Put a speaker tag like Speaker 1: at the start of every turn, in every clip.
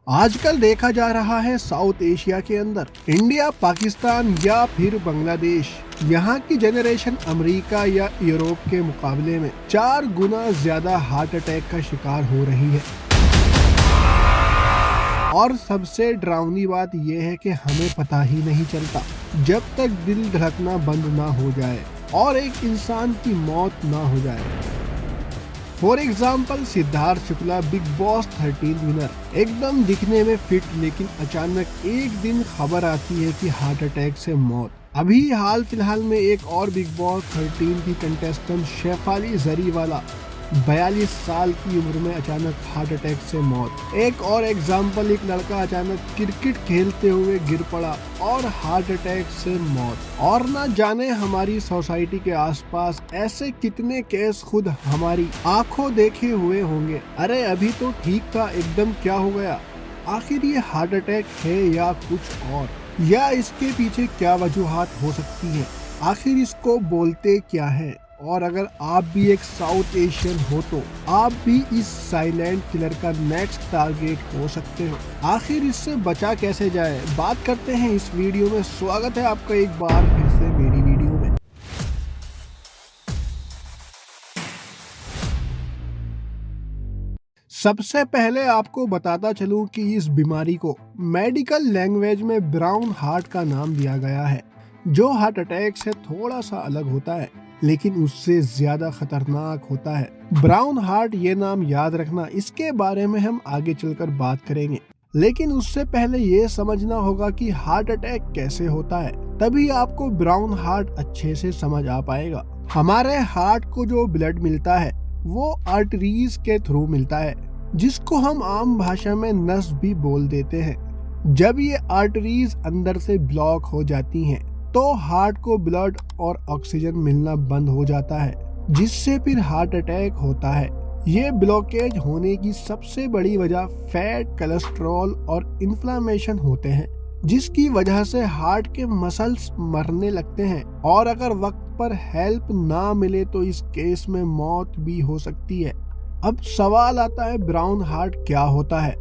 Speaker 1: आजकल देखा जा रहा है साउथ एशिया के अंदर इंडिया, पाकिस्तान या फिर बांग्लादेश, यहाँ की जनरेशन अमेरिका या यूरोप के मुकाबले में 4 गुना ज्यादा हार्ट अटैक का शिकार हो रही है। और सबसे डरावनी बात यह है कि हमें पता ही नहीं चलता जब तक दिल धड़कना बंद ना हो जाए और एक इंसान की मौत ना हो जाए। For example, Siddharth Shukla big boss 13 winner एकदम दिखने में फिट, लेकिन अचानक एक दिन खबर आती है कि हार्ट अटैक से मौत। अभी हाल फिलहाल में एक और बिग बॉस 13 की कंटेस्टेंट शेफाली जरीवाला 42 साल की उम्र में अचानक हार्ट अटैक से मौत। एक और एग्जाम्पल, एक लड़का अचानक क्रिकेट खेलते हुए गिर पड़ा और हार्ट अटैक से मौत। और ना जाने हमारी सोसाइटी के आसपास ऐसे कितने केस खुद हमारी आंखों देखे हुए होंगे। अरे अभी तो ठीक था, एकदम क्या हो गया? आखिर ये हार्ट अटैक है या कुछ और, या इसके पीछे क्या वजूहात हो सकती है? आखिर इसको बोलते क्या है? और अगर आप भी एक साउथ एशियन हो तो आप भी इस साइलेंट किलर का नेक्स्ट टारगेट हो सकते हो। आखिर इससे बचा कैसे जाए, बात करते हैं इस वीडियो में। स्वागत है आपका एक बार फिर से मेरी वीडियो में। सबसे पहले आपको बताता चलूं कि इस बीमारी को मेडिकल लैंग्वेज में ब्राउन हार्ट का नाम दिया गया है, जो हार्ट अटैक से थोड़ा सा अलग होता है लेकिन उससे ज्यादा खतरनाक होता है। ब्राउन हार्ट ये नाम याद रखना, इसके बारे में हम आगे चलकर बात करेंगे, लेकिन उससे पहले ये समझना होगा कि हार्ट अटैक कैसे होता है, तभी आपको ब्राउन हार्ट अच्छे से समझ आ पाएगा। हमारे हार्ट को जो ब्लड मिलता है वो आर्टरीज के थ्रू मिलता है, जिसको हम आम भाषा में नस भी बोल देते हैं। जब ये आर्टरीज अंदर से ब्लॉक हो जाती हैं, तो हार्ट को ब्लड और ऑक्सीजन मिलना बंद हो जाता है, जिससे फिर हार्ट अटैक होता है। ये ब्लॉकेज होने की सबसे बड़ी वजह फैट, कोलेस्ट्रॉल और इन्फ्लामेशन होते हैं, जिसकी वजह से हार्ट के मसल्स मरने लगते हैं। और अगर वक्त पर हेल्प ना मिले तो इस केस में मौत भी हो सकती है। अब सवाल आता है, ब्राउन हार्ट क्या होता है?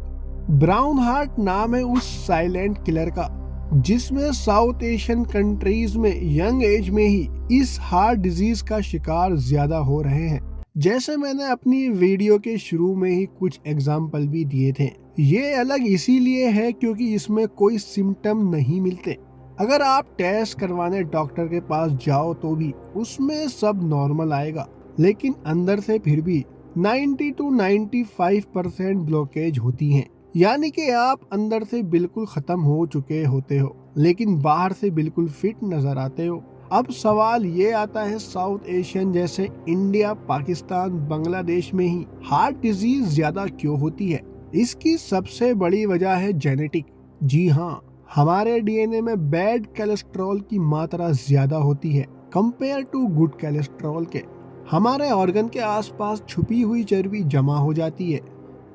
Speaker 1: ब्राउन हार्ट नाम है उस साइलेंट किलर का जिसमें साउथ एशियन कंट्रीज में यंग एज में ही इस हार्ट डिजीज का शिकार ज्यादा हो रहे हैं। जैसे मैंने अपनी वीडियो के शुरू में ही कुछ एग्जाम्पल भी दिए थे। ये अलग इसीलिए है क्योंकि इसमें कोई सिम्टम नहीं मिलते। अगर आप टेस्ट करवाने डॉक्टर के पास जाओ तो भी उसमें सब नॉर्मल आएगा, लेकिन अंदर से फिर भी 90 to 95% ब्लॉकेज होती हैं। यानी कि आप अंदर से बिल्कुल खत्म हो चुके होते हो, लेकिन बाहर से बिल्कुल फिट नजर आते हो। अब सवाल ये आता है, साउथ एशियन जैसे इंडिया, पाकिस्तान, बांग्लादेश में ही हार्ट डिजीज ज्यादा क्यों होती है? इसकी सबसे बड़ी वजह है जेनेटिक। जी हाँ, हमारे डीएनए में बैड कोलेस्ट्रॉल की मात्रा ज्यादा होती है कंपेयर टू गुड कोलेस्ट्रॉल के। हमारे ऑर्गन के आसपास छुपी हुई चर्बी जमा हो जाती है,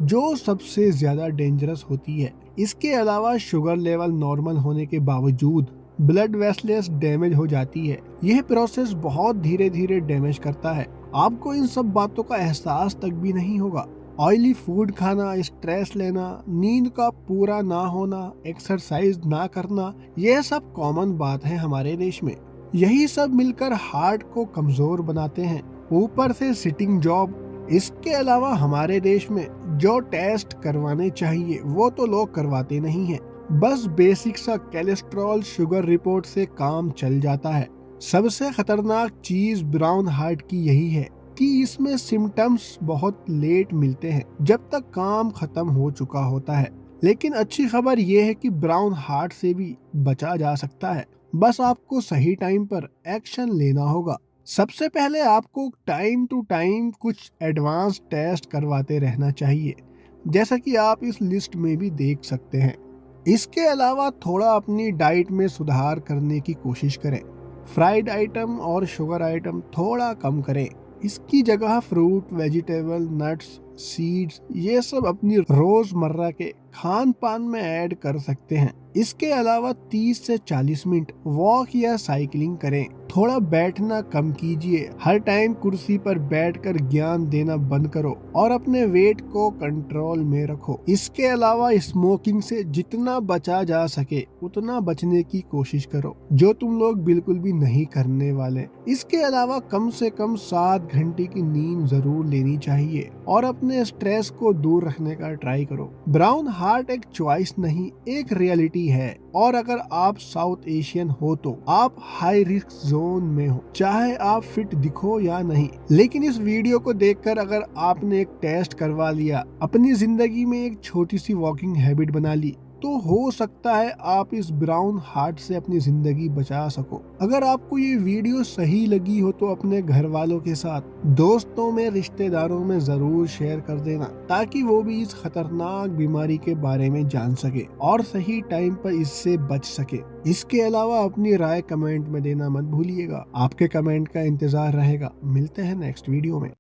Speaker 1: जो सबसे ज्यादा डेंजरस होती है। इसके अलावा शुगर लेवल नॉर्मल होने के बावजूद ब्लड वेसल्स डैमेज हो जाती है। यह प्रोसेस बहुत धीरे धीरे डैमेज करता है। आपको इन सब बातों का एहसास तक भी नहीं होगा। ऑयली फूड खाना, स्ट्रेस लेना, नींद का पूरा ना होना, एक्सरसाइज ना करना, यह सब कॉमन बात है हमारे देश में। यही सब मिलकर हार्ट को कमजोर बनाते हैं। ऊपर से सिटिंग जॉब। इसके अलावा हमारे देश में जो टेस्ट करवाने चाहिए वो तो लोग करवाते नहीं हैं। बस बेसिक सा कोलेस्ट्रॉल, शुगर रिपोर्ट से काम चल जाता है। सबसे खतरनाक चीज ब्राउन हार्ट की यही है कि इसमें सिम्टम्स बहुत लेट मिलते हैं, जब तक काम खत्म हो चुका होता है। लेकिन अच्छी खबर यह है कि ब्राउन हार्ट से भी बचा जा सकता है, बस आपको सही टाइम पर एक्शन लेना होगा। सबसे पहले आपको टाइम टू टाइम कुछ एडवांस टेस्ट करवाते रहना चाहिए, जैसा कि आप इस लिस्ट में भी देख सकते हैं। इसके अलावा थोड़ा अपनी डाइट में सुधार करने की कोशिश करें। फ्राइड आइटम और शुगर आइटम थोड़ा कम करें। इसकी जगह फ्रूट, वेजिटेबल, नट्स, सीड्स, ये सब अपनी रोजमर्रा के खान पान में ऐड कर सकते हैं। इसके अलावा 30 से 40 मिनट वॉक या साइकिलिंग करें। थोड़ा बैठना कम कीजिए। हर टाइम कुर्सी पर बैठकर ज्ञान देना बंद करो और अपने वेट को कंट्रोल में रखो। इसके अलावा स्मोकिंग से जितना बचा जा सके उतना बचने की कोशिश करो, जो तुम लोग बिल्कुल भी नहीं करने वाले। इसके अलावा कम से कम 7 घंटे की नींद जरूर लेनी चाहिए और अपने स्ट्रेस को दूर रखने का ट्राई करो। ब्राउन हार्ट एक चॉइस नहीं, एक रियलिटी है। और अगर आप साउथ एशियन हो तो आप हाई रिस्क जोन में हो, चाहे आप फिट दिखो या नहीं। लेकिन इस वीडियो को देखकर अगर आपने एक टेस्ट करवा लिया, अपनी जिंदगी में एक छोटी सी वॉकिंग हैबिट बना ली, तो हो सकता है आप इस ब्राउन हार्ट से अपनी जिंदगी बचा सको। अगर आपको ये वीडियो सही लगी हो तो अपने घर वालों के साथ, दोस्तों में, रिश्तेदारों में जरूर शेयर कर देना, ताकि वो भी इस खतरनाक बीमारी के बारे में जान सके और सही टाइम पर इससे बच सके। इसके अलावा अपनी राय कमेंट में देना मत भूलिएगा। आपके कमेंट का इंतजार रहेगा। मिलते हैं नेक्स्ट वीडियो में।